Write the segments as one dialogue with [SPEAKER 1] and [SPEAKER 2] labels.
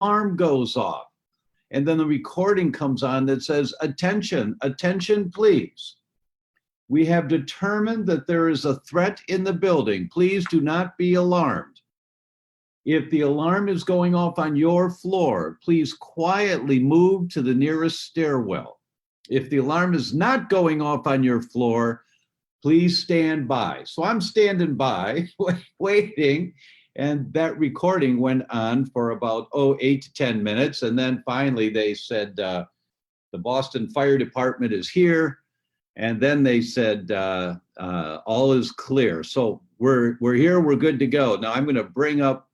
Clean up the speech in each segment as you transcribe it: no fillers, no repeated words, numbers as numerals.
[SPEAKER 1] alarm goes off. And then the recording comes on that says, attention, attention, please. We have determined that there is a threat in the building. Please do not be alarmed. If the alarm is going off on your floor, please quietly move to the nearest stairwell. If the alarm is not going off on your floor, please stand by. So I'm standing by, waiting, and that recording went on for about 8 to 10 minutes. And then finally they said, the Boston Fire Department is here. And then they said, all is clear. So we're here, we're good to go. Now I'm gonna bring up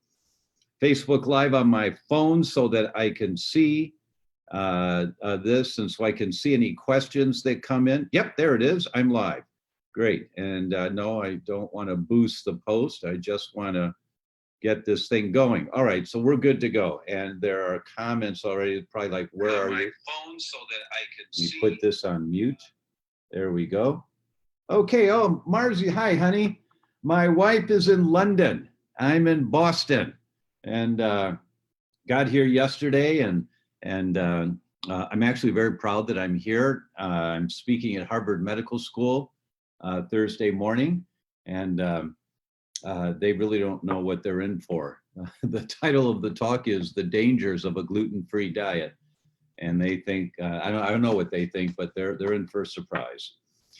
[SPEAKER 1] Facebook Live on my phone so that I can see this, and so I can see any questions that come in. Yep, there it is, I'm live. Great, and no, I don't wanna boost the post. I just wanna get this thing going. All right, so we're good to go. And there are comments already, probably like, where are you? Phone so that I can see. Put this on mute. There we go. Okay, oh, Marzi, hi, honey. My wife is in London. I'm in Boston, and got here yesterday, and I'm actually very proud that I'm here. I'm speaking at Harvard Medical School Thursday morning, and they really don't know what they're in for. The title of the talk is The Dangers of a Gluten-Free Diet. And they think, I don't know what they think, but they're in for a surprise.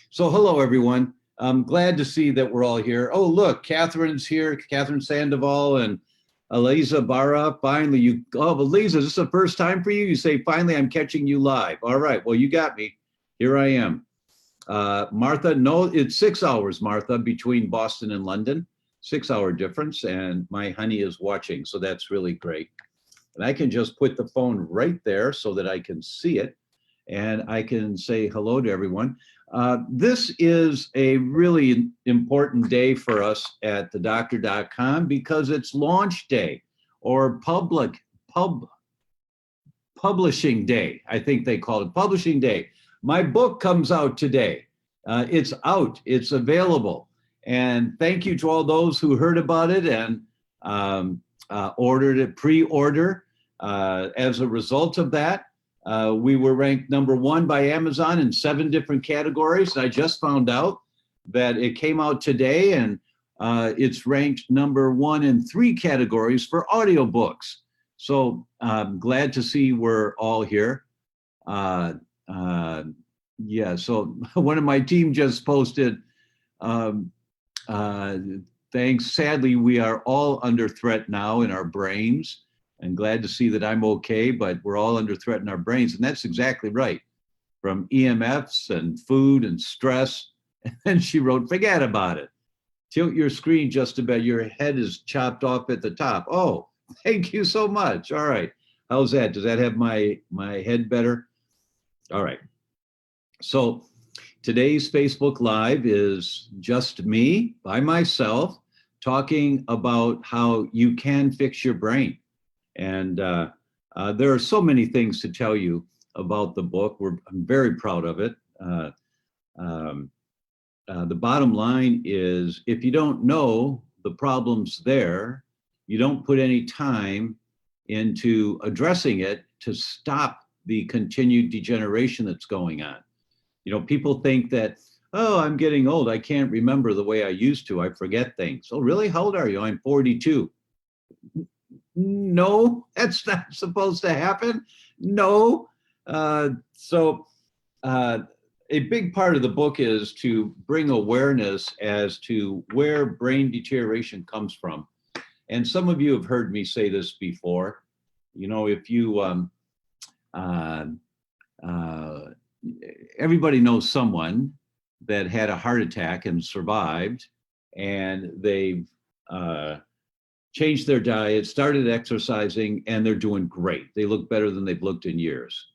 [SPEAKER 1] So hello, everyone. I'm glad to see that we're all here. Oh, look, Catherine's here, Catherine Sandoval and Eliza Barra. Finally, Eliza, is this the first time for you? You say, finally, I'm catching you live. All right, well, you got me. Here I am. Martha, no, it's 6 hours, Martha, between Boston and London. 6-hour difference, and my honey is watching, so that's really great. And I can just put the phone right there so that I can see it, and I can say hello to everyone. This is a really important day for us at theDr.com because it's launch day, or publishing day. I think they call it publishing day. My book comes out today. It's out, it's available. And thank you to all those who heard about it and ordered it, pre-order. As a result of that, we were ranked #1 by Amazon in 7 different categories. I just found out that it came out today, and it's ranked #1 in 3 categories for audiobooks. So I'm glad to see we're all here. Yeah, so one of my team just posted, thanks. Sadly, we are all under threat now in our brains, and glad to see that I'm okay, but we're all under threat in our brains. And that's exactly right. From EMFs and food and stress. And then she wrote, forget about it. Tilt your screen just a bit. Your head is chopped off at the top. Oh, thank you so much. All right. How's that? Does that have my head better? All right. So today's Facebook Live is just me by myself talking about how you can fix your brain. And there are so many things to tell you about the book. I'm very proud of it. The bottom line is, if you don't know the problems there, you don't put any time into addressing it to stop the continued degeneration that's going on. You know, people think that, oh, I'm getting old. I can't remember the way I used to. I forget things. Oh, really? How old are you? I'm 42. No, that's not supposed to happen. No. A big part of the book is to bring awareness as to where brain deterioration comes from. And some of you have heard me say this before. You know, if you, everybody knows someone that had a heart attack and survived, and they've changed their diet, started exercising, and they're doing great. They look better than they've looked in years.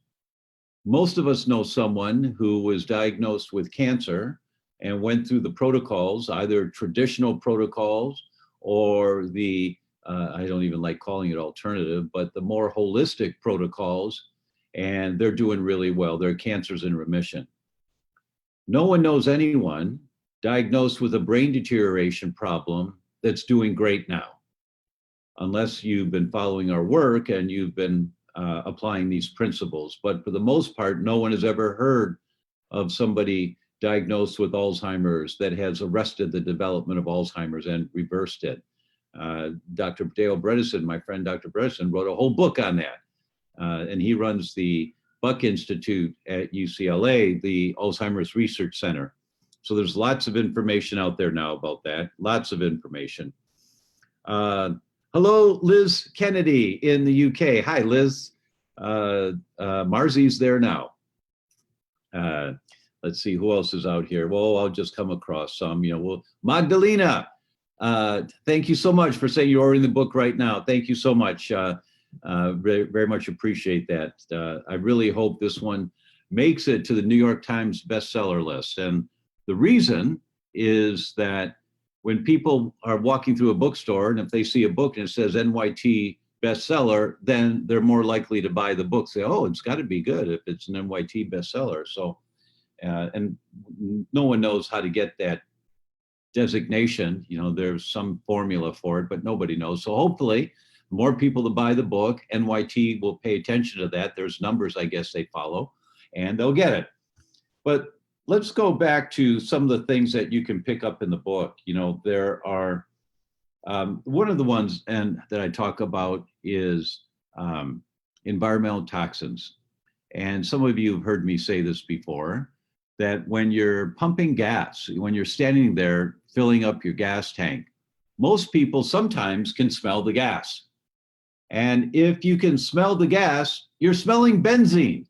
[SPEAKER 1] Most of us know someone who was diagnosed with cancer and went through the protocols, either traditional protocols or the, I don't even like calling it alternative, but the more holistic protocols, and they're doing really well. Their cancer's in remission. No one knows anyone diagnosed with a brain deterioration problem that's doing great now. unless you've been following our work and you've been applying these principles. But for the most part, no one has ever heard of somebody diagnosed with Alzheimer's that has arrested the development of Alzheimer's and reversed it. Dr. Dale Bredesen, my friend Dr. Bredesen, wrote a whole book on that. And he runs the Buck Institute at UCLA, the Alzheimer's Research Center. So there's lots of information out there now about that, lots of information. Hello, Liz Kennedy in the UK. Hi, Liz. Marzi's there now. Let's see, who else is out here? Well, I'll just come across some, Magdalena, thank you so much for saying you're ordering the book right now. Thank you so much. Very, very much appreciate that. I really hope this one makes it to the New York Times bestseller list. And the reason is that when people are walking through a bookstore and if they see a book and it says NYT bestseller, then they're more likely to buy the book. Say, oh, it's got to be good if it's an NYT bestseller. So, and no one knows how to get that designation. There's some formula for it, but nobody knows. So hopefully more people to buy the book. NYT will pay attention to that. There's numbers, I guess, they follow, and they'll get it. But let's go back to some of the things that you can pick up in the book. There are, one of the ones that I talk about is environmental toxins. And some of you have heard me say this before, that when you're pumping gas, when you're standing there filling up your gas tank, most people sometimes can smell the gas. And if you can smell the gas, you're smelling benzene.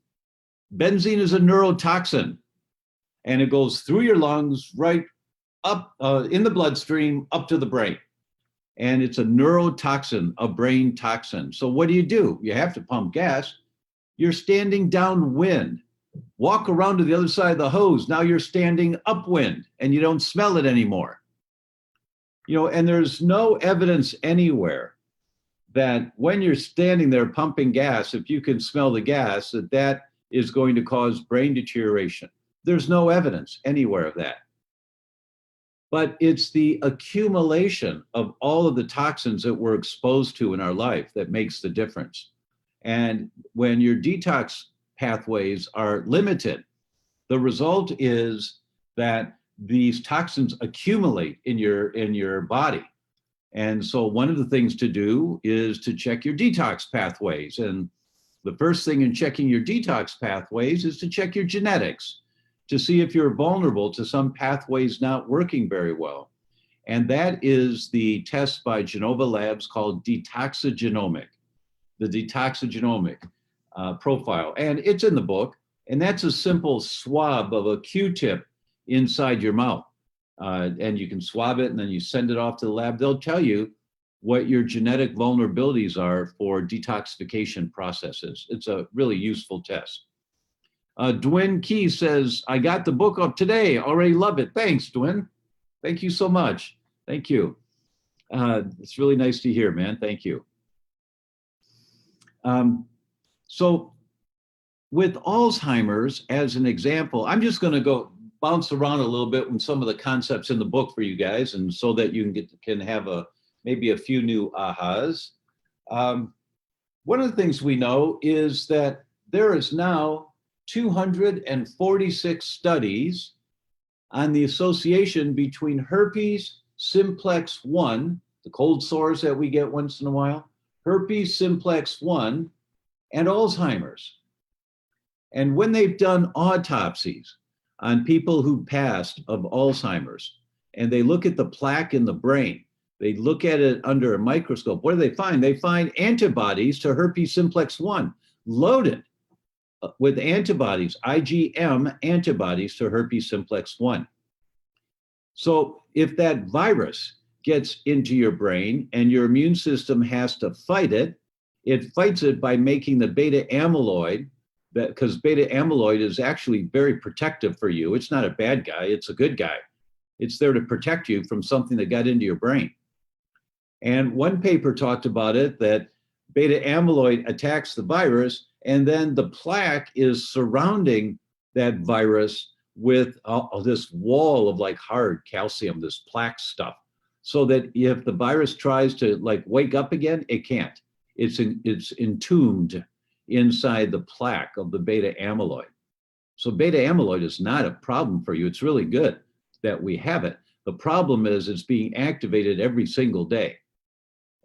[SPEAKER 1] Benzene is a neurotoxin, and it goes through your lungs right up in the bloodstream up to the brain. And it's a neurotoxin, a brain toxin. So what do? You have to pump gas. You're standing downwind. Walk around to the other side of the hose. Now you're standing upwind and you don't smell it anymore. And there's no evidence anywhere that when you're standing there pumping gas, if you can smell the gas, that is going to cause brain deterioration. There's no evidence anywhere of that. But it's the accumulation of all of the toxins that we're exposed to in our life that makes the difference. And when your detox pathways are limited, the result is that these toxins accumulate in your body. And so one of the things to do is to check your detox pathways. And the first thing in checking your detox pathways is to check your genetics, to see if you're vulnerable to some pathways not working very well. And that is the test by Genova Labs called Genomic, the Genomic profile. And it's in the book. And that's a simple swab of a Q-tip inside your mouth. And you can swab it and then you send it off to the lab. They'll tell you what your genetic vulnerabilities are for detoxification processes. It's a really useful test. Dwayne Key says, I got the book up today. Already love it. Thanks, Dwayne. Thank you so much. Thank you. It's really nice to hear, man. Thank you. So with Alzheimer's as an example, I'm just going to go bounce around a little bit with some of the concepts in the book for you guys, and so that you can have maybe a few new ahas. One of the things we know is that there is now 246 studies on the association between herpes simplex 1, the cold sores that we get once in a while, herpes simplex 1, and Alzheimer's. And when they've done autopsies on people who passed of Alzheimer's, and they look at the plaque in the brain, they look at it under a microscope, what do they find? They find antibodies to herpes simplex 1, loaded with antibodies, IgM antibodies to herpes simplex 1. So if that virus gets into your brain and your immune system has to fight it, it fights it by making the beta amyloid, because beta amyloid is actually very protective for you. It's not a bad guy, it's a good guy. It's there to protect you from something that got into your brain. And one paper talked about it, that beta amyloid attacks the virus, and then the plaque is surrounding that virus with this wall of like hard calcium, this plaque stuff. so that if the virus tries to like wake up again, it can't. It's entombed inside the plaque of the beta amyloid. So beta amyloid is not a problem for you. It's really good that we have it. The problem is it's being activated every single day.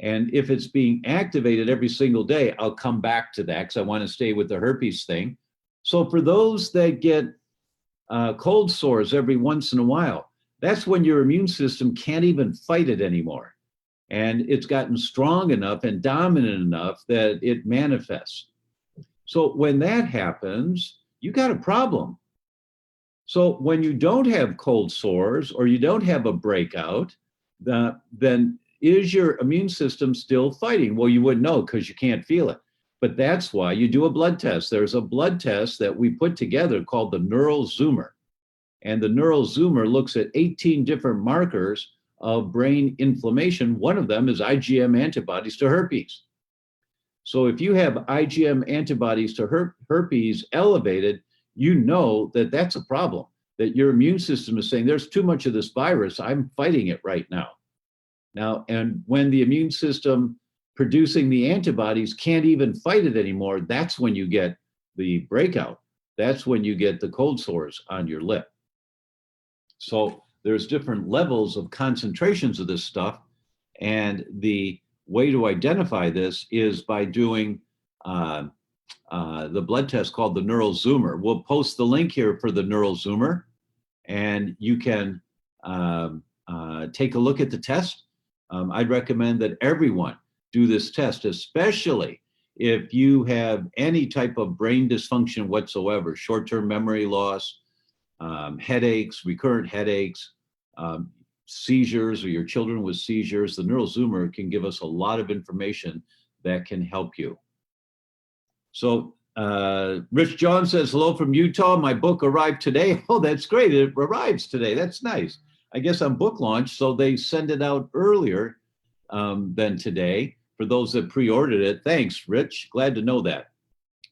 [SPEAKER 1] And if it's being activated every single day, I'll come back to that because I want to stay with the herpes thing. So for those that get cold sores every once in a while, that's when your immune system can't even fight it anymore. And it's gotten strong enough and dominant enough that it manifests. So when that happens, you got a problem. So when you don't have cold sores or you don't have a breakout, then is your immune system still fighting? Well, you wouldn't know because you can't feel it. But that's why you do a blood test. There's a blood test that we put together called the Neural Zoomer. And the Neural Zoomer looks at 18 different markers of brain inflammation. One of them is IgM antibodies to herpes. So if you have IgM antibodies to herpes elevated, you know that that's a problem, that your immune system is saying there's too much of this virus. I'm fighting it right now. And when the immune system producing the antibodies can't even fight it anymore, that's when you get the breakout. That's when you get the cold sores on your lip. So there's different levels of concentrations of this stuff. And the way to identify this is by doing the blood test called the Neural Zoomer. We'll post the link here for the Neural Zoomer, and you can take a look at the test. I'd recommend that everyone do this test, especially if you have any type of brain dysfunction whatsoever, short-term memory loss, headaches, recurrent headaches, seizures, or your children with seizures. The Neural Zoomer can give us a lot of information that can help you. So Rich John says, hello from Utah. My book arrived today. Oh, that's great. It arrives today. That's nice. I guess on book launch, so they send it out earlier than today for those that pre-ordered it. Thanks, Rich. Glad to know that.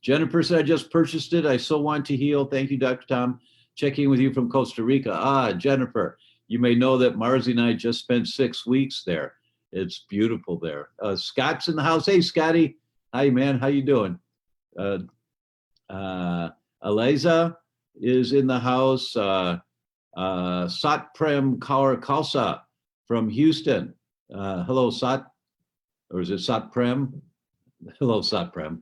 [SPEAKER 1] Jennifer said, I just purchased it. I so want to heal. Thank you, Dr. Tom. Checking with you from Costa Rica. Jennifer, you may know that Marzi and I just spent 6 weeks there. It's beautiful there. Scott's in the house. Hey, Scotty. Hi, man. How you doing? Aliza is in the house. Satprem Kaur Khalsa from Houston. Hello, Sat. Or is it Satprem? Hello, Satprem.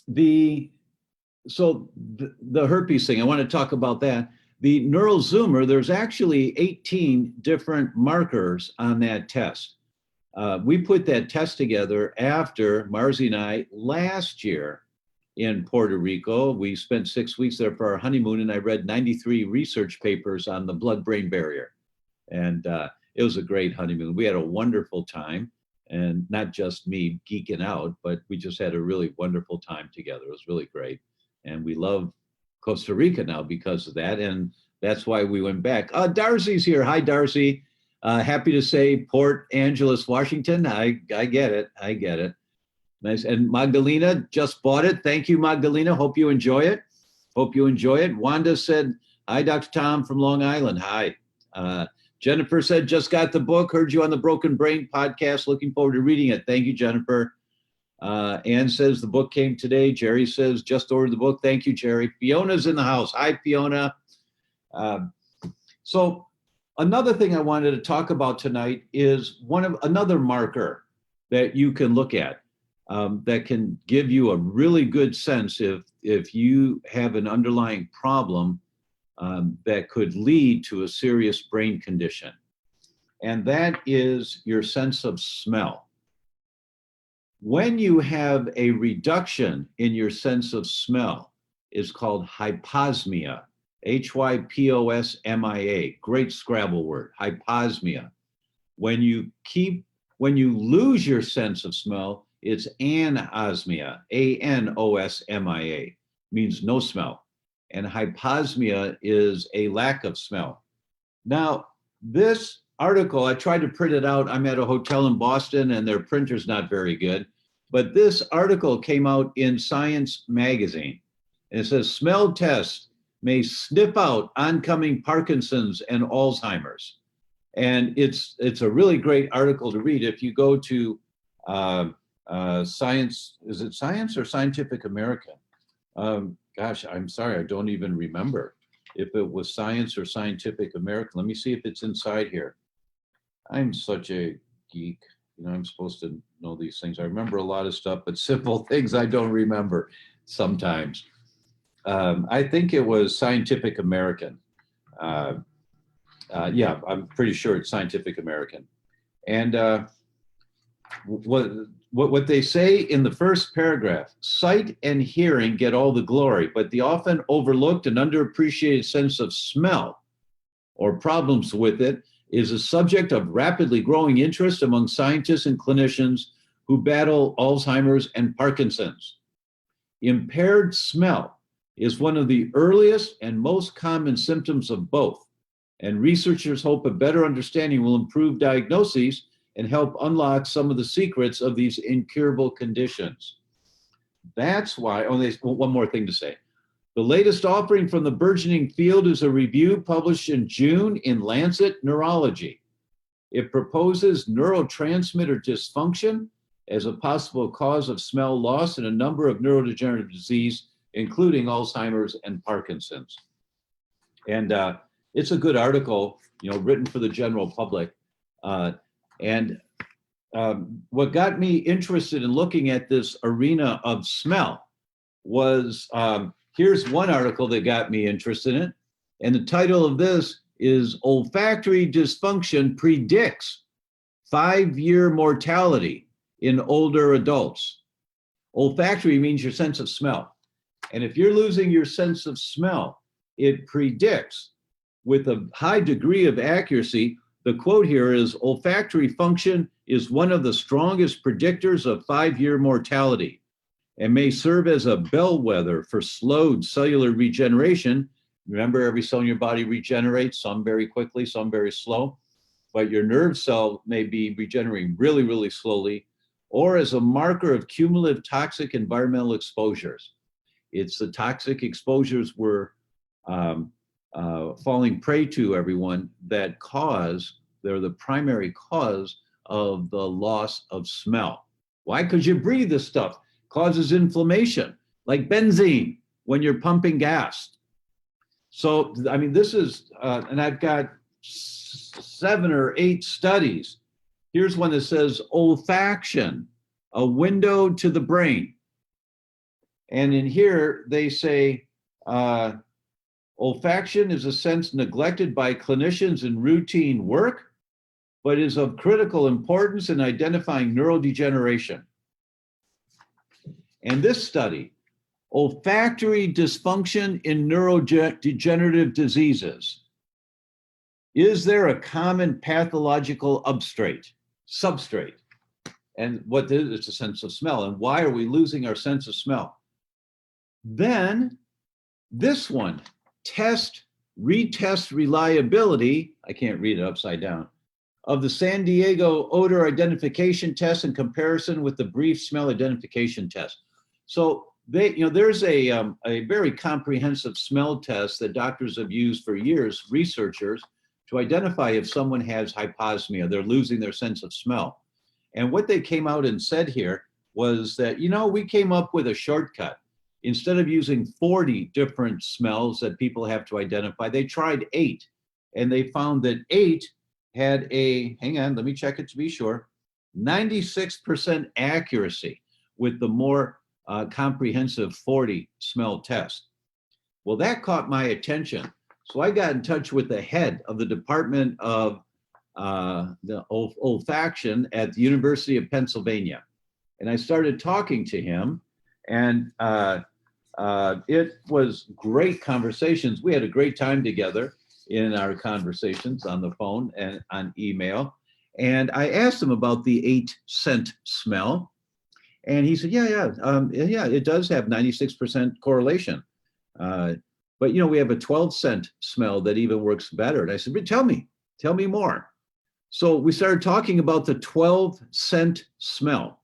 [SPEAKER 1] The herpes thing, I want to talk about that. The Neural Zoomer, there's actually 18 different markers on that test. We put that test together after Marzi and I last year in Puerto Rico. We spent 6 weeks there for our honeymoon, and I read 93 research papers on the blood-brain barrier. And it was a great honeymoon. We had a wonderful time, and not just me geeking out, but we just had a really wonderful time together. It was really great. And we love Costa Rica now because of that. And that's why we went back. Darcy's here. Hi, Darcy. Happy to say Port Angeles, Washington. I get it. I get it. Nice. And Magdalena just bought it. Thank you, Magdalena. Hope you enjoy it. Hope you enjoy it. Wanda said, hi, Dr. Tom from Long Island. Hi. Jennifer said, just got the book. Heard you on the Broken Brain podcast. Looking forward to reading it. Thank you, Jennifer. Ann says the book came today. Jerry says, just ordered the book. Thank you, Jerry. Fiona's in the house. Hi, Fiona. So another thing I wanted to talk about tonight is another marker that you can look at that can give you a really good sense if you have an underlying problem that could lead to a serious brain condition. And that is your sense of smell. When you have a reduction in your sense of smell, it's called hyposmia, Hyposmia. Great Scrabble word, hyposmia. When you lose your sense of smell, it's anosmia, Anosmia, means no smell. And hyposmia is a lack of smell. Now, this article, I tried to print it out. I'm at a hotel in Boston and their printer's not very good. But this article came out in Science magazine. And it says, smell test may sniff out oncoming Parkinson's and Alzheimer's. And it's a really great article to read. If you go to Science, is it Science or Scientific American? Gosh, I'm sorry, I don't even remember if it was Science or Scientific American. Let me see if it's inside here. I'm such a geek. You know, I'm supposed to know these things. I remember a lot of stuff, but simple things I don't remember sometimes. I think it was Scientific American. Yeah, I'm pretty sure it's Scientific American. And what they say in the first paragraph, sight and hearing get all the glory, but the often overlooked and underappreciated sense of smell or problems with it is a subject of rapidly growing interest among scientists and clinicians who battle Alzheimer's and Parkinson's. Impaired smell is one of the earliest and most common symptoms of both, and researchers hope a better understanding will improve diagnoses and help unlock some of the secrets of these incurable conditions. That's why, one more thing to say. The latest offering from the burgeoning field is a review published in June in Lancet Neurology. It proposes neurotransmitter dysfunction as a possible cause of smell loss in a number of neurodegenerative disease, including Alzheimer's and Parkinson's. And it's a good article, written for the general public. What got me interested in looking at this arena of smell was, here's one article that got me interested in it. And the title of this is Olfactory Dysfunction Predicts 5-Year Mortality in Older Adults. Olfactory means your sense of smell. And if you're losing your sense of smell, it predicts with a high degree of accuracy. The quote here is, olfactory function is one of the strongest predictors of 5-year mortality and may serve as a bellwether for slowed cellular regeneration. Remember, every cell in your body regenerates, some very quickly, some very slow, but your nerve cell may be regenerating really, really slowly, or as a marker of cumulative toxic environmental exposures. It's the toxic exposures we're falling prey to, everyone, that they're the primary cause of the loss of smell. Why? Because you breathe this stuff. Causes inflammation, like benzene when you're pumping gas. So, I mean, this is, and I've got 7 or 8 studies. Here's one that says olfaction, a window to the brain. And in here, they say, olfaction is a sense neglected by clinicians in routine work, but is of critical importance in identifying neurodegeneration. And this study, olfactory dysfunction in neurodegenerative diseases. Is there a common pathological substrate? And what is it? It's a sense of smell. And why are we losing our sense of smell? Then this one, retest reliability, I can't read it upside down, of the San Diego odor identification test in comparison with the brief smell identification test. So there's a very comprehensive smell test that doctors have used for years, researchers, to identify if someone has hyposmia, they're losing their sense of smell. And what they came out and said here was that, we came up with a shortcut. Instead of using 40 different smells that people have to identify, they tried 8. And they found that 8 had hang on, let me check it to be sure, 96% accuracy with the more comprehensive 40 smell test. Well, that caught my attention. So I got in touch with the head of the Department of the Olfaction at the University of Pennsylvania. And I started talking to him, and it was great conversations. We had a great time together in our conversations on the phone and on email. And I asked him about the 8 scent smell. And he said, yeah, it does have 96% correlation. But, we have a 12 scent smell that even works better. And I said, tell me more. So we started talking about the 12 scent smell.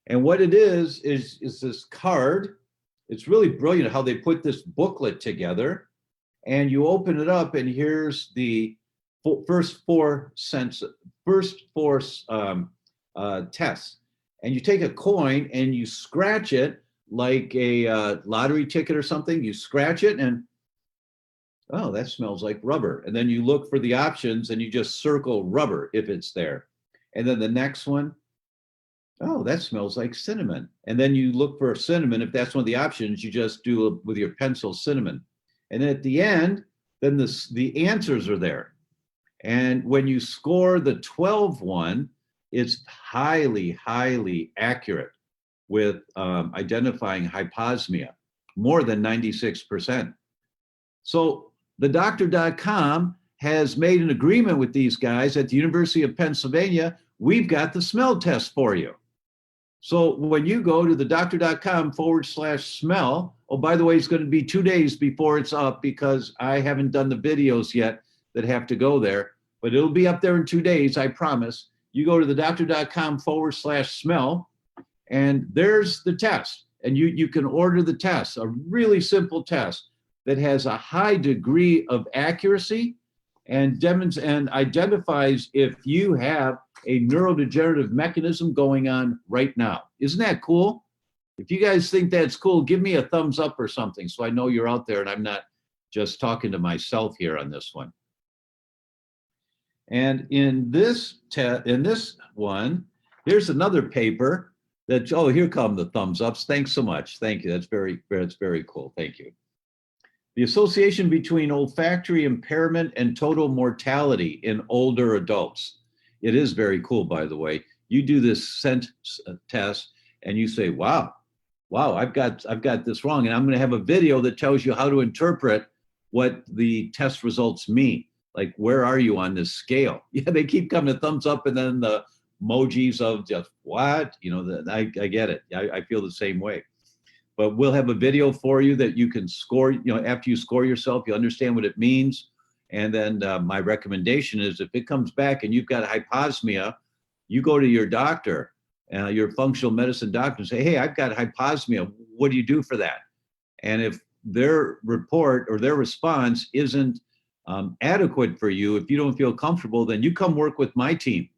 [SPEAKER 1] And what it is this card. It's really brilliant how they put this booklet together. and you open it up, and here's the first four tests. And you take a coin and you scratch it like a lottery ticket or something. You scratch it and, oh, that smells like rubber. And then you look for the options and you just circle rubber if it's there. And then the next one, oh, that smells like cinnamon. And then you look for cinnamon. If that's one of the options, you just do with your pencil cinnamon. And then at the end, then the answers are there. And when you score the 12 one, it's highly, highly accurate with identifying hyposmia, more than 96%. So the DrTomOBryanGlutenFree has made an agreement with these guys at the University of Pennsylvania. We've got the smell test for you. So when you go to the DrTomOBryanGlutenFree/smell, oh, by the way, it's going to be 2 days before it's up because I haven't done the videos yet that have to go there, but it'll be up there in 2 days, I promise. You go to the DrTomOBryanGlutenFree/smell, and there's the test. And you can order the test, a really simple test that has a high degree of accuracy and identifies if you have a neurodegenerative mechanism going on right now. Isn't that cool? If you guys think that's cool, give me a thumbs up or something so I know you're out there and I'm not just talking to myself here on this one. And in this one, here's another paper that, oh, here come the thumbs ups. Thanks so much. Thank you. That's very cool. Thank you. The association between olfactory impairment and total mortality in older adults. It is very cool, by the way. You do this scent test and you say, wow, I've got this wrong. And I'm going to have a video that tells you how to interpret what the test results mean. Like, where are you on this scale? Yeah, they keep coming to thumbs up and then the emojis of just what, I get it. I feel the same way. But we'll have a video for you that you can score, after you score yourself, you understand what it means. And then my recommendation is if it comes back and you've got hyposmia, you go to your doctor, your functional medicine doctor, and say, hey, I've got hyposmia. What do you do for that? And if their report or their response isn't adequate for you, if you don't feel comfortable, then you come work with my team.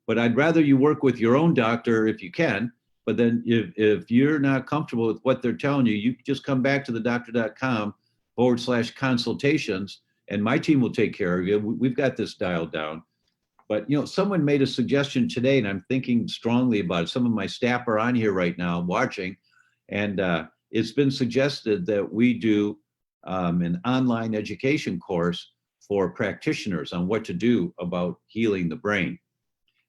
[SPEAKER 1] But I'd rather you work with your own doctor if you can. But then if you're not comfortable with what they're telling you, you just come back to the DrTomOBryanGlutenFree/consultations, and my team will take care of you. We've got this dialed down. But, someone made a suggestion today, and I'm thinking strongly about it. Some of my staff are on here right now watching, and it's been suggested that we do an online education course for practitioners on what to do about healing the brain.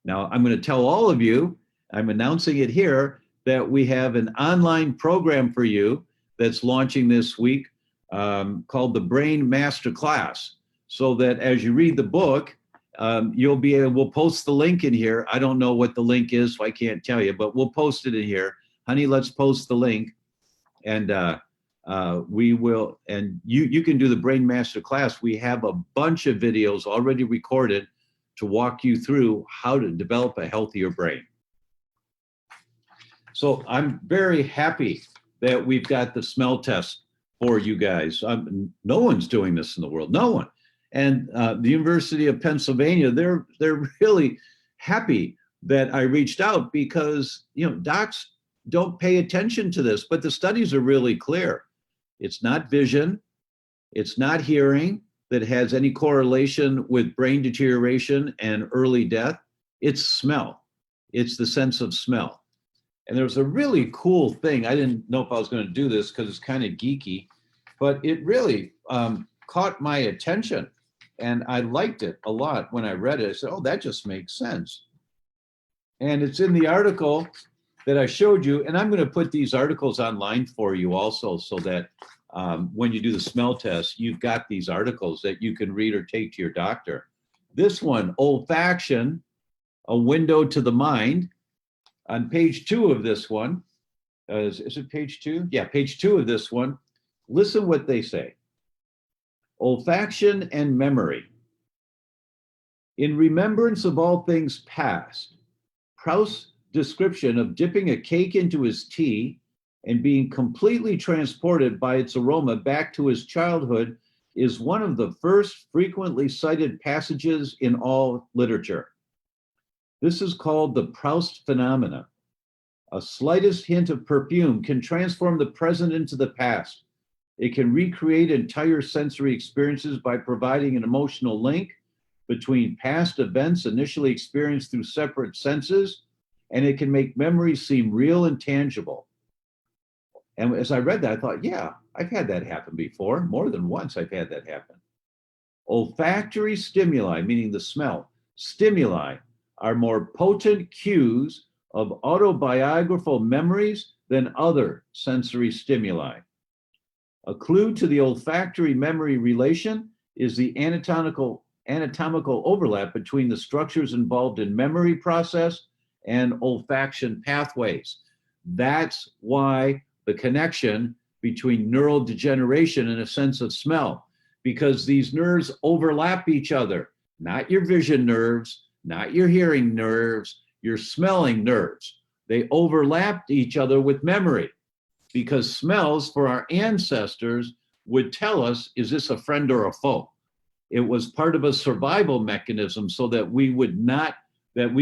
[SPEAKER 1] Now, I'm going to tell all of you, I'm announcing it here, that we have an online program for you that's launching this week called the Brain Masterclass. So that as you read the book, you'll be able, we'll post the link in here. I don't know what the link is, so I can't tell you, but we'll post it in here. Honey, let's post the link. And we will, and you can do the Brain Masterclass. We have a bunch of videos already recorded to walk you through how to develop a healthier brain. So I'm very happy that we've got the smell test for you guys. No one's doing this in the world, no one. And the University of Pennsylvania, they're really happy that I reached out because, docs don't pay attention to this, but the studies are really clear. It's not vision, it's not hearing that has any correlation with brain deterioration and early death. It's smell. It's the sense of smell. And there was a really cool thing. I didn't know if I was going to do this because it's kind of geeky, but it really caught my attention. And I liked it a lot when I read it. I said, oh, that just makes sense. And it's in the article that I showed you. And I'm going to put these articles online for you also so that when you do the smell test, you've got these articles that you can read or take to your doctor. This one, Olfaction, A Window to the Mind. On page 2 of this one, is it page 2? Yeah, page 2 of this one. Listen what they say. Olfaction and memory. In remembrance of all things past, Proust's description of dipping a cake into his tea and being completely transported by its aroma back to his childhood is one of the first frequently cited passages in all literature. This is called the Proust Phenomenon. A slightest hint of perfume can transform the present into the past. It can recreate entire sensory experiences by providing an emotional link between past events initially experienced through separate senses, and it can make memories seem real and tangible. And as I read that, I thought, yeah, I've had that happen before. More than once I've had that happen. Olfactory stimuli, meaning the smell, stimuli are more potent cues of autobiographical memories than other sensory stimuli. A clue to the olfactory memory relation is the anatomical overlap between the structures involved in memory process and olfaction pathways. That's why the connection between neural degeneration and a sense of smell, because these nerves overlap each other, not your vision nerves, not your hearing nerves, your smelling nerves. They overlapped each other with memory, because smells for our ancestors would tell us, is this a friend or a foe? It was part of a survival mechanism so that we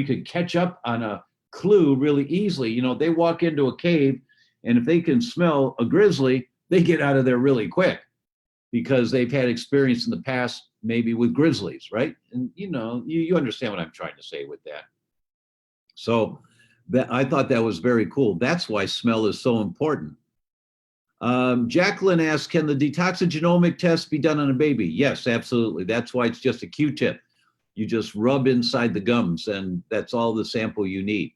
[SPEAKER 1] could catch up on a clue really easily. You know, they walk into a cave, and if they can smell a grizzly, they get out of there really quick because they've had experience in the past, maybe with grizzlies, right? And you know, you understand what I'm trying to say with that. So I thought that was very cool. That's why smell is so important. Jacqueline asks, can the detox genomic test be done on a baby? Yes, absolutely. That's why it's just a Q-tip. You just rub inside the gums, and that's all the sample you need.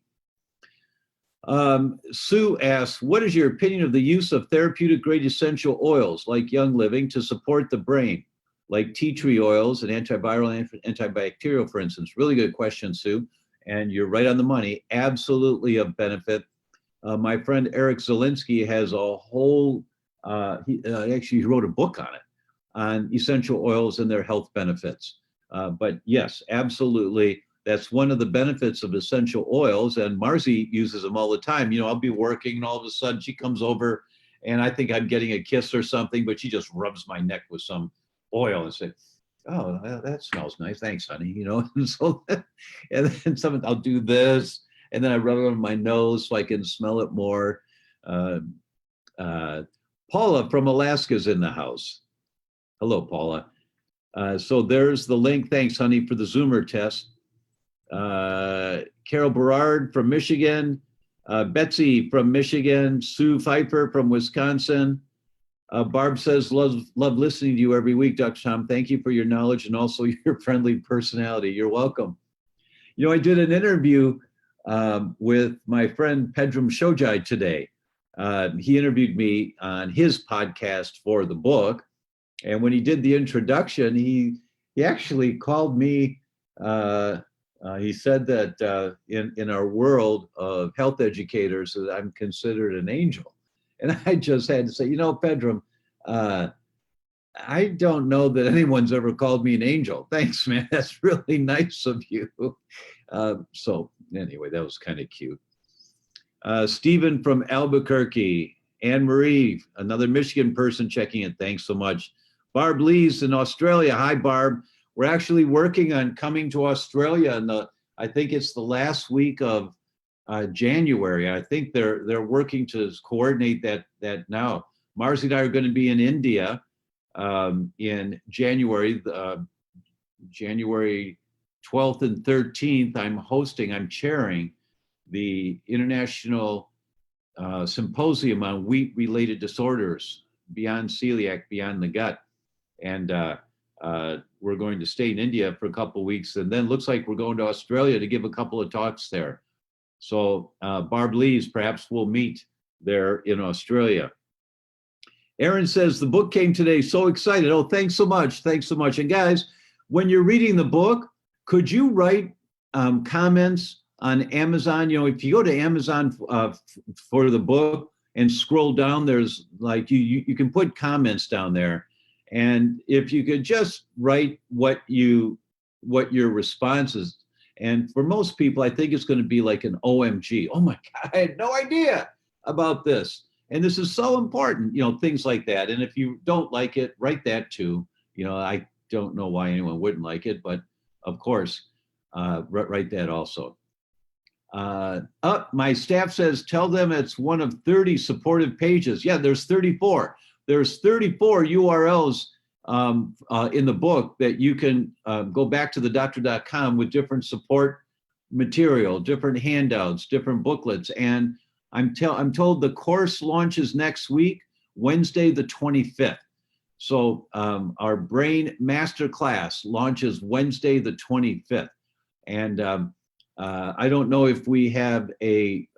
[SPEAKER 1] Sue asks, what is your opinion of the use of therapeutic grade essential oils like Young Living to support the brain, like tea tree oils and antiviral and antibacterial, for instance? Really good question, Sue. And you're right on the money. Absolutely a benefit. My friend Eric Zielinski has a whole, he wrote a book on it, on essential oils and their health benefits. But yes, absolutely. That's one of the benefits of essential oils, and Marzi uses them all the time. You know, I'll be working and all of a sudden she comes over and I think I'm getting a kiss or something, but she just rubs my neck with some oil and says, oh, that smells nice. Thanks, honey. You know, and so, and then I'll do this, and then I rub it on my nose so I can smell it more. Paula from Alaska is in the house. Hello, Paula. So there's the link. Thanks, honey, for the Zoomer test. Carol Berard from Michigan, Betsy from Michigan, Sue Pfeiffer from Wisconsin. Barb says, love listening to you every week, Dr. Tom. Thank you for your knowledge and also your friendly personality. You're welcome. You know, I did an interview with my friend Pedram Shojai today. He interviewed me on his podcast for the book. And when he did the introduction, he actually called me, he said that in our world of health educators, that I'm considered an angel. And I just had to say, you know, Pedram, I don't know that anyone's ever called me an angel. Thanks, man. That's really nice of you. So anyway, that was kind of cute. Stephen from Albuquerque, Anne Marie, another Michigan person checking in. Thanks so much. Barb Lee's in Australia. Hi, Barb. We're actually working on coming to Australia, and I think it's the last week of January. I think they're working to coordinate that now. Marzi and I are going to be in India in January, January 12th and 13th. I'm chairing the International Symposium on Wheat-Related Disorders, Beyond Celiac, Beyond the Gut. And we're going to stay in India for a couple of weeks, and then looks like we're going to Australia to give a couple of talks there. So Barb Lees, perhaps we'll meet there in Australia. Aaron says, the book came today, so excited. Oh, thanks so much. Thanks so much. And guys, when you're reading the book, could you write comments on Amazon? You know, if you go to Amazon for the book and scroll down, there's like, you can put comments down there. And if you could just write what your response is. And for most people, I think it's going to be like an OMG. Oh my God, I had no idea about this. And this is so important, you know, things like that. And if you don't like it, write that too. You know, I don't know why anyone wouldn't like it, but of course, write that also. My staff says, tell them it's one of 30 supportive pages. Yeah, there's 34. There's 34 URLs in the book that you can go back to theDr.com with different support material, different handouts, different booklets. And I'm told the course launches next week, Wednesday, the 25th. So our brain masterclass launches Wednesday, the 25th. And I don't know if we have a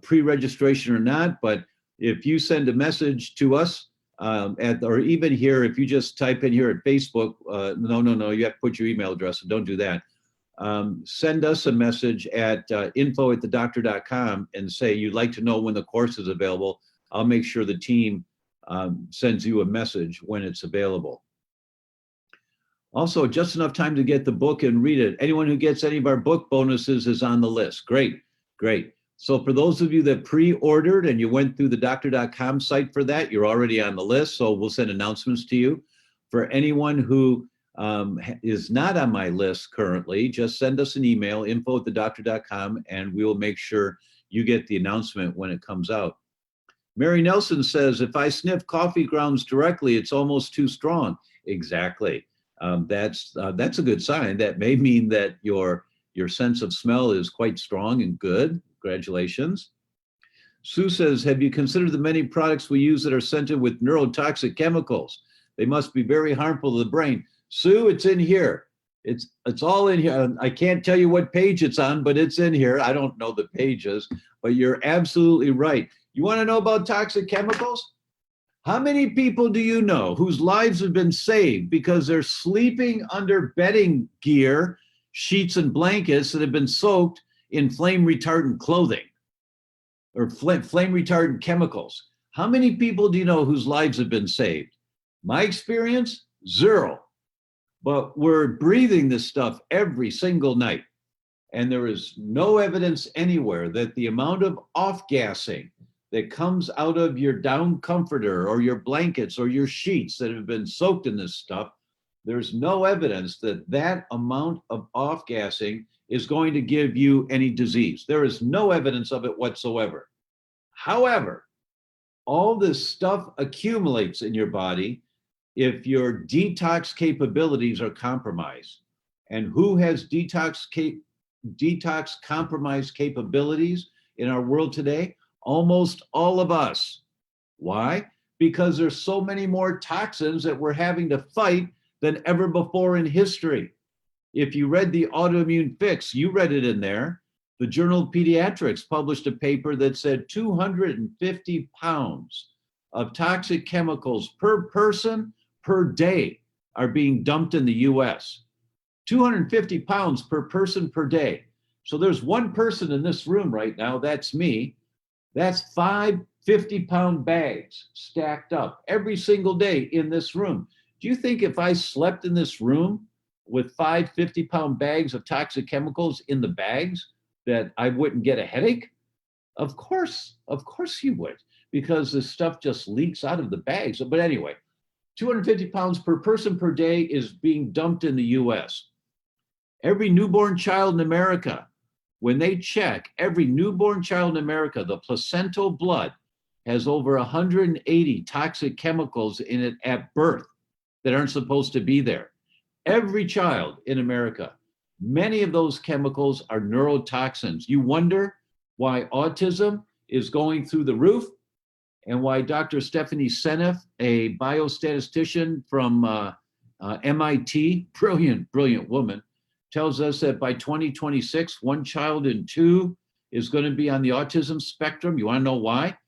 [SPEAKER 1] pre-registration or not, but if you send a message to us or even here, if you just type in here at Facebook, no, you have to put your email address, so don't do that. Send us a message at info@theDr.com and say you'd like to know when the course is available. I'll make sure the team sends you a message when it's available. Also, just enough time to get the book and read it. Anyone who gets any of our book bonuses is on the list. Great, great. So for those of you that pre-ordered and you went through the DrTom site for that, you're already on the list. So we'll send announcements to you. For anyone who is not on my list currently, just send us an email, info@theDr.com, and we will make sure you get the announcement when it comes out. Mary Nelson says, if I sniff coffee grounds directly, it's almost too strong. Exactly. That's a good sign. That may mean that your sense of smell is quite strong and good. Congratulations. Sue says, have you considered the many products we use that are scented with neurotoxic chemicals? They must be very harmful to the brain. Sue, it's in here. It's all in here. I can't tell you what page it's on, but it's in here. I don't know the pages, but you're absolutely right. You want to know about toxic chemicals? How many people do you know whose lives have been saved because they're sleeping under bedding gear, sheets and blankets that have been soaked in flame retardant clothing or flame retardant chemicals? How many people do you know whose lives have been saved? My experience, 0. But we're breathing this stuff every single night. And there is no evidence anywhere that the amount of off-gassing that comes out of your down comforter or your blankets or your sheets that have been soaked in this stuff, there's no evidence that that amount of off-gassing is going to give you any disease. There is no evidence of it whatsoever. However, all this stuff accumulates in your body if your detox capabilities are compromised. And who has detox compromised capabilities in our world today? Almost all of us. Why? Because there's so many more toxins that we're having to fight than ever before in history. If you read the Autoimmune Fix, you read it in there. The Journal of Pediatrics published a paper that said 250 pounds of toxic chemicals per person per day are being dumped in the US. 250 pounds per person per day. So there's one person in this room right now, that's me. That's 5 50-pound bags stacked up every single day in this room. Do you think if I slept in this room with 5 50-pound bags of toxic chemicals in the bags that I wouldn't get a headache? Of course you would, because this stuff just leaks out of the bags. But anyway, 250 pounds per person per day is being dumped in the US. Every newborn child in America, when they check, every newborn child in America, the placental blood has over 180 toxic chemicals in it at birth that aren't supposed to be there. Every child in America, many of those chemicals are neurotoxins. You wonder why autism is going through the roof and why Dr. Stephanie Seneff, a biostatistician from MIT, brilliant woman, tells us that by 2026, 1 child in 2 is going to be on the autism spectrum. You want to know why?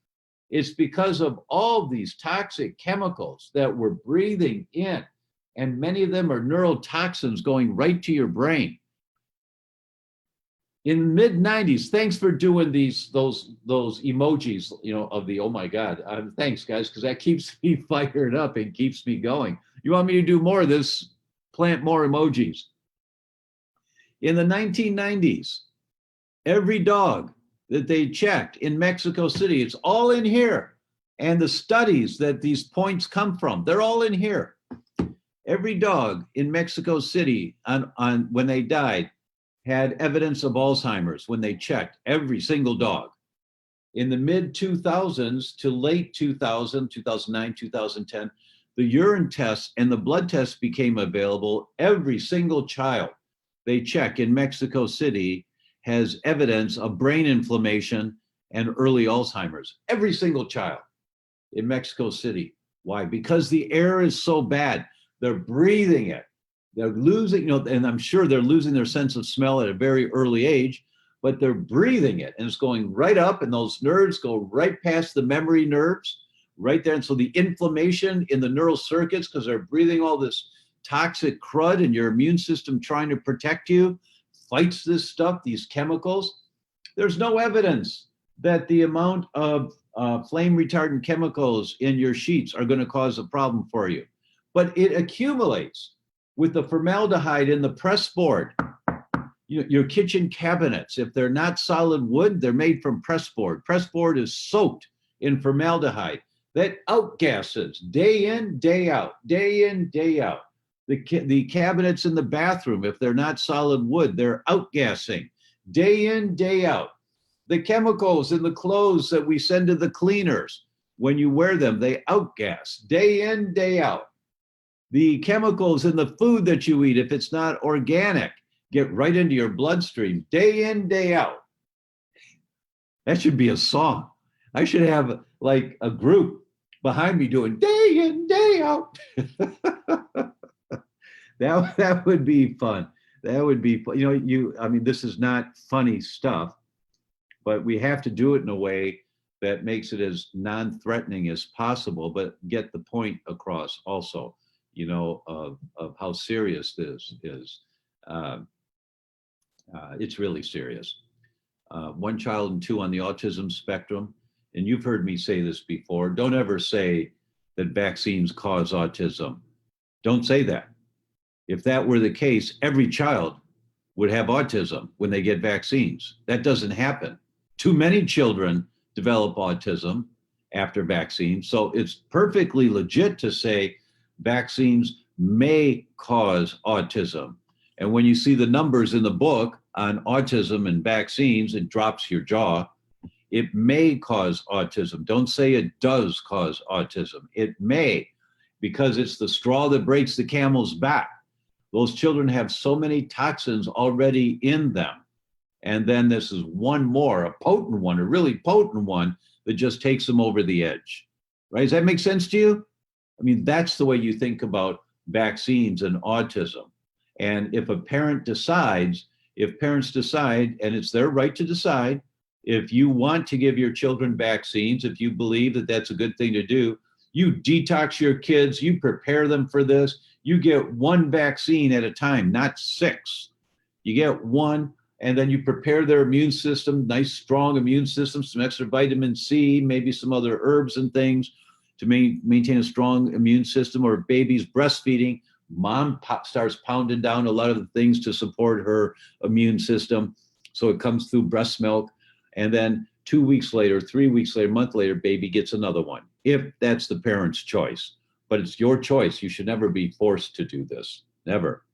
[SPEAKER 1] It's because of all these toxic chemicals that we're breathing in, and many of them are neurotoxins going right to your brain. In the mid-90s, thanks for doing those emojis, of the oh my God. Thanks, guys, because that keeps me fired up and keeps me going. You want me to do more of this? Plant more emojis. In the 1990s, every dog that they checked in Mexico City, it's all in here. And the studies that these points come from, they're all in here. Every dog in Mexico City on when they died had evidence of Alzheimer's when they checked, every single dog. In the mid 2000s to late 2000, 2009, 2010, the urine tests and the blood tests became available. Every single child they check in Mexico City has evidence of brain inflammation and early Alzheimer's. Every single child in Mexico City. Why? Because the air is so bad. They're breathing it. They're losing, and I'm sure they're losing their sense of smell at a very early age, but they're breathing it and it's going right up, and those nerves go right past the memory nerves right there. And so the inflammation in the neural circuits, because they're breathing all this toxic crud and your immune system trying to protect you, fights this stuff, these chemicals. There's no evidence that the amount of flame retardant chemicals in your sheets are going to cause a problem for you. But it accumulates with the formaldehyde in the press board. Your kitchen cabinets, if they're not solid wood, they're made from press board. Press board is soaked in formaldehyde that outgasses day in, day out, day in, day out. The cabinets in the bathroom, if they're not solid wood, they're outgassing day in, day out. The chemicals in the clothes that we send to the cleaners, when you wear them, they outgas day in, day out. The chemicals in the food that you eat, if it's not organic, get right into your bloodstream day in, day out. That should be a song. I should have like a group behind me doing day in, day out. That would be fun. That would be fun. I mean, this is not funny stuff, but we have to do it in a way that makes it as non-threatening as possible, but get the point across also, of how serious this is. It's really serious. 1 child and 2 on the autism spectrum. And you've heard me say this before. Don't ever say that vaccines cause autism. Don't say that. If that were the case, every child would have autism when they get vaccines. That doesn't happen. Too many children develop autism after vaccines. So it's perfectly legit to say vaccines may cause autism. And when you see the numbers in the book on autism and vaccines, it drops your jaw. It may cause autism. Don't say it does cause autism. It may, because it's the straw that breaks the camel's back. Those children have so many toxins already in them. And then this is one more, a potent one, a really potent one that just takes them over the edge. Right? Does that make sense to you? I mean, that's the way you think about vaccines and autism. And if parents decide, and it's their right to decide, if you want to give your children vaccines, if you believe that that's a good thing to do, you detox your kids, you prepare them for this, you get 1 vaccine at a time, not 6. You get 1, and then you prepare their immune system, nice, strong immune system, some extra vitamin C, maybe some other herbs and things to maintain a strong immune system. Or babies breastfeeding, mom starts pounding down a lot of the things to support her immune system. So it comes through breast milk. And then 2 weeks later, 3 weeks later, a month later, baby gets another one, if that's the parent's choice. But it's your choice. You should never be forced to do this. Never.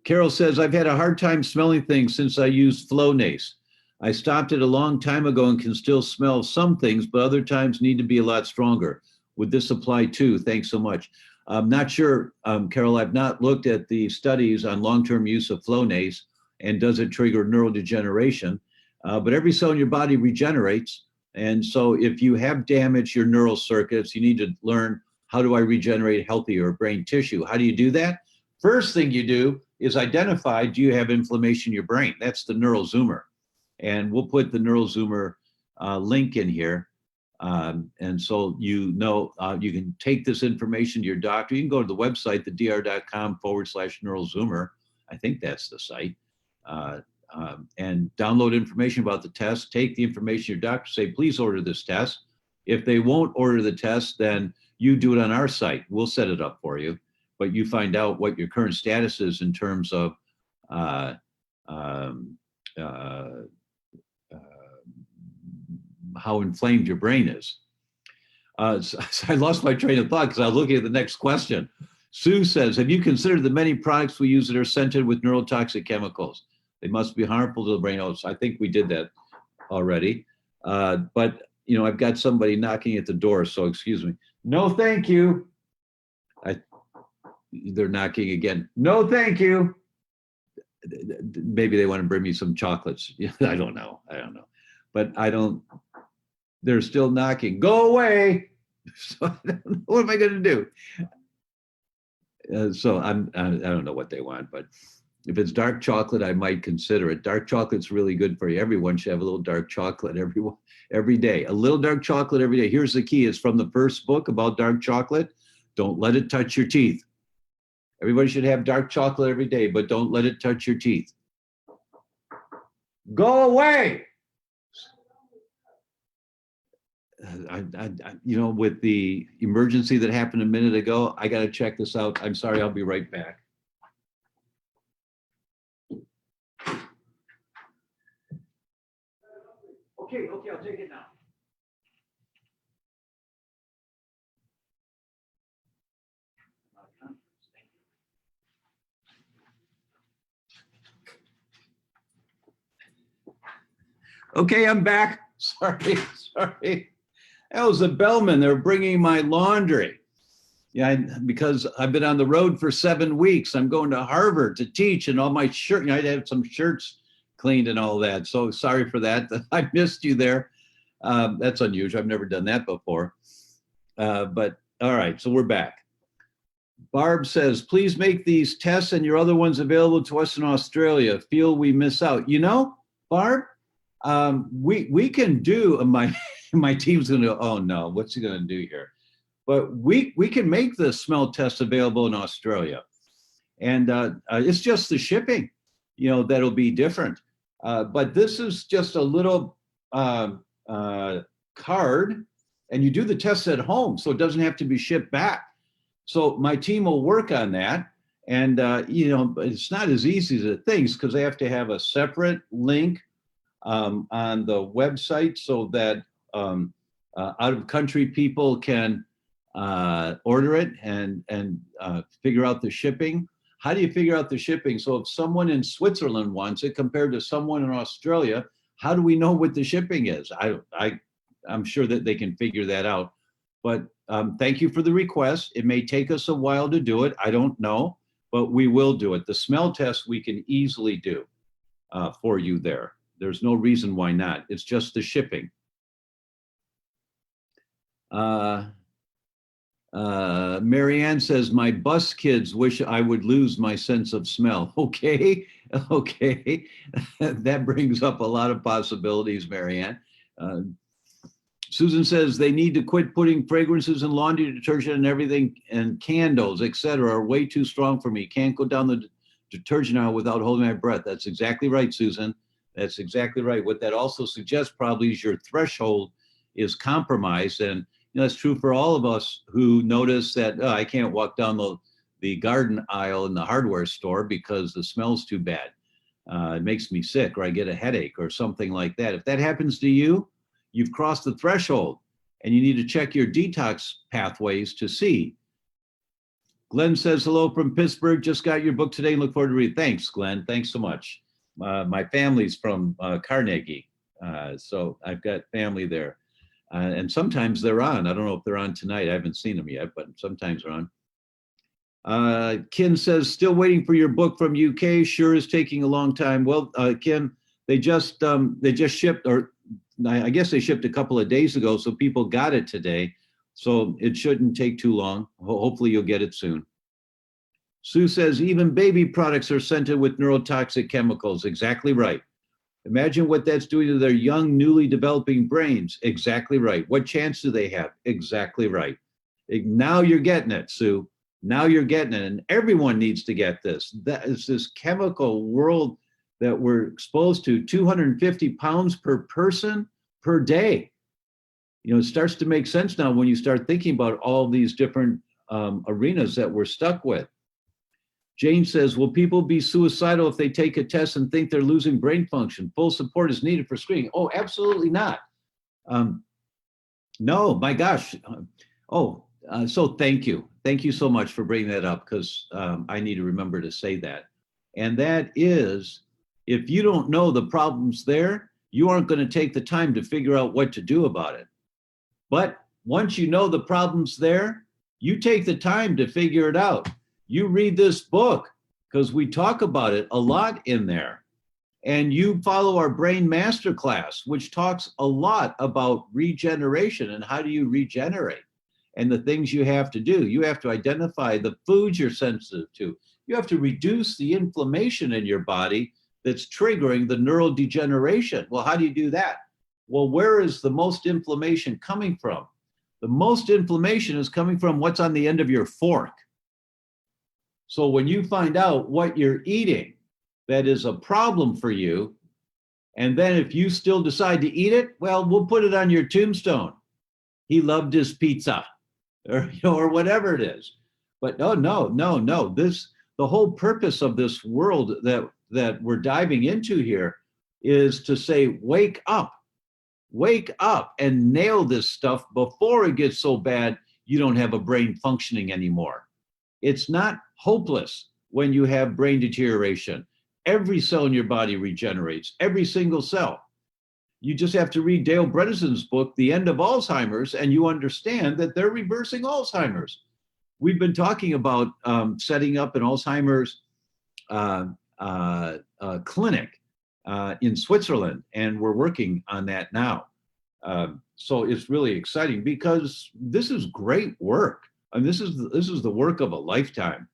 [SPEAKER 1] Carol says, I've had a hard time smelling things since I used Flonase. I stopped it a long time ago and can still smell some things, but other times need to be a lot stronger. Would this apply too? Thanks so much. I'm not sure, Carol. I've not looked at the studies on long-term use of Flonase and does it trigger neurodegeneration. But every cell in your body regenerates. And so if you have damaged your neural circuits, you need to learn, how do I regenerate healthier brain tissue? How do you do that? First thing you do is identify, do you have inflammation in your brain? That's the neural zoomer. And we'll put the neural zoomer link in here. And so you can take this information to your doctor. You can go to the website, theDr.com /neural zoomer. I think that's the site. And download information about the test. Take the information to your doctor, say, please order this test. If they won't order the test, then you do it on our site. We'll set it up for you. But you find out what your current status is in terms of how inflamed your brain is. So I lost my train of thought because I was looking at the next question. Sue says, have you considered the many products we use that are scented with neurotoxic chemicals? They must be harmful to the brain. Oh, so I think we did that already. But, you know, I've got somebody knocking at the door, so excuse me. No, thank you. They're knocking again. No, thank you. Maybe they want to bring me some chocolates. I don't know. But they're still knocking. Go away. So I don't know, what am I going to do? So I don't know what they want, but if it's dark chocolate, I might consider it. Dark chocolate's really good for you. Everyone should have a little dark chocolate every day. A little dark chocolate every day. Here's the key. It's from the first book about dark chocolate. Don't let it touch your teeth. Everybody should have dark chocolate every day, but don't let it touch your teeth. Go away. You know, with the emergency that happened a minute ago, I got to check this out. I'm sorry, I'll be right back. Okay, I'll take it now. Okay, I'm back. Sorry. That was the bellman. They're bringing my laundry. Yeah, because I've been on the road for 7 weeks. I'm going to Harvard to teach, and all my shirt, you know, I'd have some shirts cleaned and all that. So sorry for that. I missed you there. That's unusual. I've never done that before. But all right, so we're back. Barb says, please make these tests and your other ones available to us in Australia. Feel we miss out. You know, Barb, we can do, my team's going to go, oh no, what's he going to do here? But we can make the smell test available in Australia. And it's just the shipping, you know, that'll be different. But this is just a little card, and you do the test at home, so it doesn't have to be shipped back. So my team will work on that. And, you know, it's not as easy as it thinks, because they have to have a separate link on the website so that out-of-country people can order it and figure out the shipping. How do you figure out the shipping? So if someone in Switzerland wants it compared to someone in Australia, how do we know what the shipping is? I'm sure that they can figure that out. But thank you for the request. It may take us a while to do it. I don't know, but we will do it. The smell test we can easily do for you there. There's no reason why not. It's just the shipping. Marianne says, my bus kids wish I would lose my sense of smell. Okay. That brings up a lot of possibilities, Marianne. Susan says they need to quit putting fragrances and laundry detergent and everything, and candles, etc. are way too strong for me. Can't go down the detergent aisle without holding my breath. That's exactly right, Susan. That's exactly right. What that also suggests probably is your threshold is compromised. And you know, that's true for all of us who notice that I can't walk down the garden aisle in the hardware store because the smell's too bad. It makes me sick, or I get a headache or something like that. If that happens to you, you've crossed the threshold and you need to check your detox pathways to see. Glenn says, hello from Pittsburgh. Just got your book today and look forward to reading. Thanks, Glenn. Thanks so much. My family's from Carnegie. So I've got family there. And sometimes they're on. I don't know if they're on tonight. I haven't seen them yet, but sometimes they're on. Ken says, still waiting for your book from UK. Sure is taking a long time. Well, Ken, they just shipped, or I guess they shipped a couple of days ago, so people got it today. So it shouldn't take too long. Hopefully you'll get it soon. Sue says, even baby products are scented with neurotoxic chemicals. Exactly right. Imagine what that's doing to their young, newly developing brains. Exactly right. What chance do they have? Exactly right. Now you're getting it, Sue. Now you're getting it. And everyone needs to get this. That is this chemical world that we're exposed to, 250 pounds per person per day. You know, it starts to make sense now when you start thinking about all these different arenas that we're stuck with. Jane says, will people be suicidal if they take a test and think they're losing brain function? Full support is needed for screening. Oh, absolutely not. No, my gosh. So thank you. Thank you so much for bringing that up because I need to remember to say that. And that is, if you don't know the problem's there, you aren't going to take the time to figure out what to do about it. But once you know the problem's there, you take the time to figure it out. You read this book because we talk about it a lot in there. And you follow our brain masterclass, which talks a lot about regeneration and how do you regenerate and the things you have to do. You have to identify the foods you're sensitive to. You have to reduce the inflammation in your body that's triggering the neural degeneration. Well, how do you do that? Well, where is the most inflammation coming from? The most inflammation is coming from what's on the end of your fork. So when you find out what you're eating that is a problem for you, and then if you still decide to eat it, well, we'll put it on your tombstone. He loved his pizza, or whatever it is. But no. The whole purpose of this world that we're diving into here is to say, wake up and nail this stuff before it gets so bad you don't have a brain functioning anymore. It's not hopeless when you have brain deterioration. Every cell in your body regenerates, every single cell. You just have to read Dale Bredesen's book, The End of Alzheimer's, and you understand that they're reversing Alzheimer's. We've been talking about setting up an Alzheimer's clinic in Switzerland, and we're working on that now. So it's really exciting because this is great work. And this is the work of a lifetime,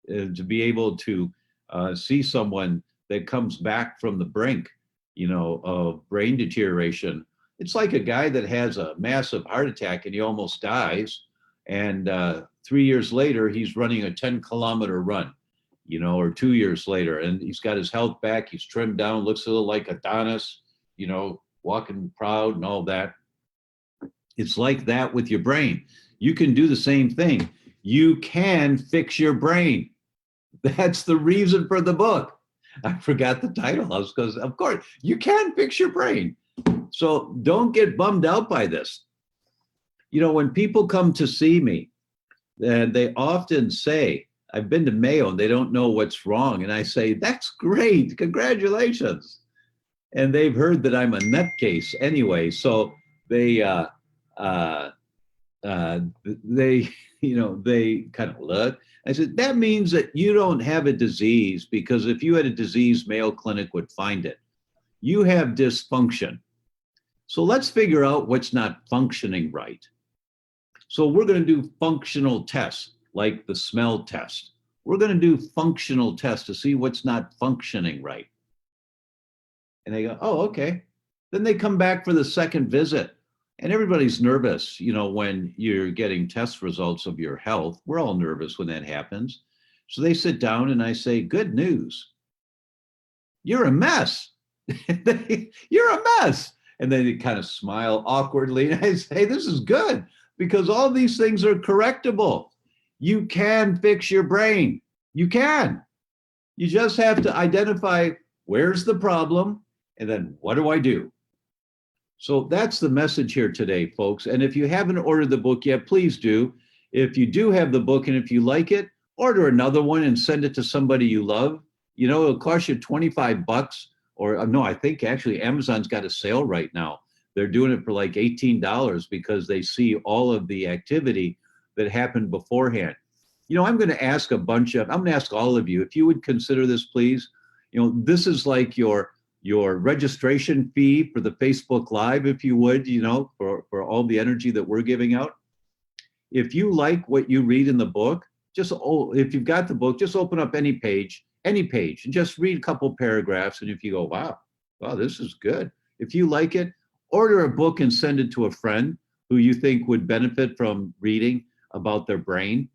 [SPEAKER 1] to be able to see someone that comes back from the brink, of brain deterioration. It's like a guy that has a massive heart attack and he almost dies. And 3 years later, he's running a 10-kilometer run, or 2 years later, and he's got his health back. He's trimmed down, looks a little like Adonis, walking proud and all that. It's like that with your brain. You can do the same thing. You can fix your brain. That's the reason for the book. I forgot the title. Because, of course, you can fix your brain. So don't get bummed out by this. When people come to see me, they often say, I've been to Mayo and they don't know what's wrong. And I say, that's great. Congratulations. And they've heard that I'm a nutcase anyway. So they kind of look. I said, that means that you don't have a disease, because if you had a disease, Mayo Clinic would find it. You have dysfunction. So let's figure out what's not functioning right. So we're going to do functional tests, like the smell test. We're going to do functional tests to see what's not functioning right. And they go, oh, okay. Then they come back for the second visit. And everybody's nervous, when you're getting test results of your health. We're all nervous when that happens. So they sit down and I say, good news. You're a mess. You're a mess. And then they kind of smile awkwardly. And I say, hey, this is good, because all these things are correctable. You can fix your brain. You can. You just have to identify where's the problem and then what do I do? So that's the message here today, folks. And if you haven't ordered the book yet, please do. If you do have the book and if you like it, order another one and send it to somebody you love. It'll cost you $25, or no, I think actually Amazon's got a sale right now. They're doing it for like $18 because they see all of the activity that happened beforehand. I'm going to ask I'm going to ask all of you, if you would consider this, please. This is like your registration fee for the Facebook Live, if you would, for all the energy that we're giving out. If you like what you read in the book, if you've got the book, just open up any page, and just read a couple paragraphs. And if you go, wow, this is good. If you like it, order a book and send it to a friend who you think would benefit from reading about their brain.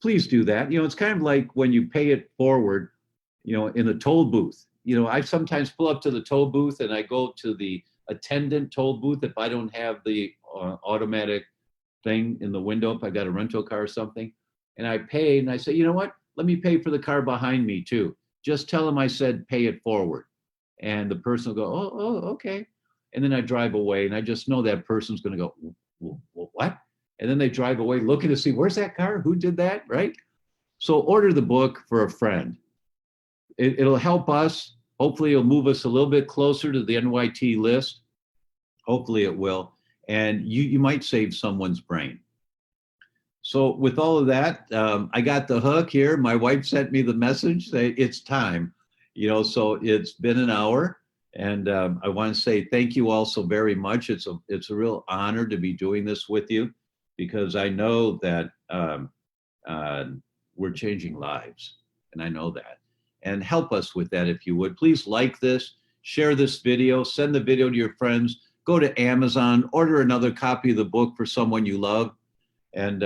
[SPEAKER 1] Please do that. It's kind of like when you pay it forward, in a toll booth. I sometimes pull up to the toll booth and I go to the attendant toll booth if I don't have the automatic thing in the window, if I got a rental car or something, and I pay and I say, you know what, let me pay for the car behind me too. Just tell them I said pay it forward. And the person will go, oh, okay. And then I drive away, and I just know that person's going to go, what? And then they drive away looking to see, where's that car? Who did that, right? So order the book for a friend. It'll help us. Hopefully it'll move us a little bit closer to the NYT list. Hopefully it will. And you might save someone's brain. So with all of that, I got the hook here. My wife sent me the message, say it's time. So it's been an hour. And I want to say thank you all so very much. It's a real honor to be doing this with you, because I know that we're changing lives, and I know that. And help us with that if you would. Please like this, share this video, send the video to your friends, go to Amazon, order another copy of the book for someone you love, and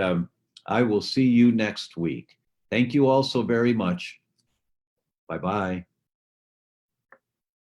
[SPEAKER 1] I will see you next week. Thank you all so very much. Bye-bye.